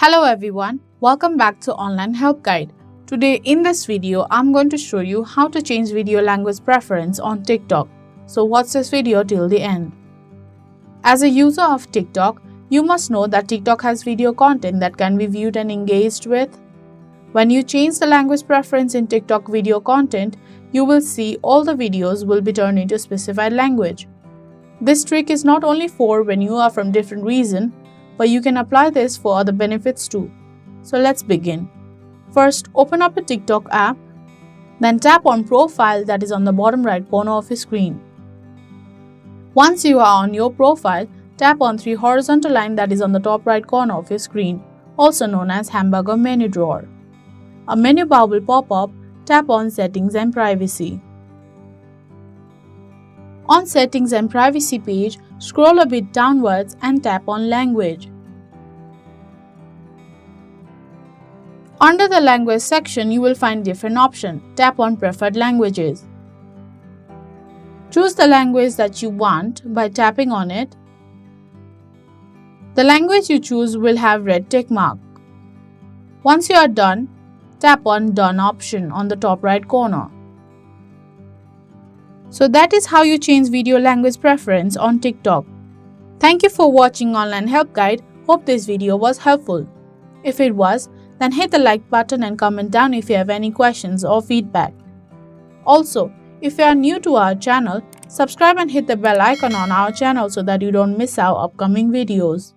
Hello everyone, welcome back to Online Help Guide. Today in this video, I'm going to show you how to change video language preference on TikTok. So watch this video till the end. As a user of TikTok, you must know that TikTok has video content that can be viewed and engaged with. When you change the language preference in TikTok video content, you will see all the videos will be turned into specified language. This trick is not only for when you are from different region, but you can apply this for other benefits too. So let's begin. First, open up a TikTok app, then tap on Profile that is on the bottom right corner of your screen. Once you are on your profile, tap on three horizontal line that is on the top right corner of your screen, also known as hamburger menu drawer. A menu bar will pop up, tap on Settings and Privacy. On Settings and Privacy page, scroll a bit downwards and tap on Language. Under the Language section, you will find different options. Tap on Preferred Languages. Choose the language that you want by tapping on it. The language you choose will have red tick mark. Once you are done, tap on Done option on the top right corner. So that is how you change video language preference on TikTok. Thank you for watching Online Help Guide. Hope this video was helpful. If it was, then hit the like button and comment down if you have any questions or feedback. Also, if you are new to our channel, subscribe and hit the bell icon on our channel so that you don't miss our upcoming videos.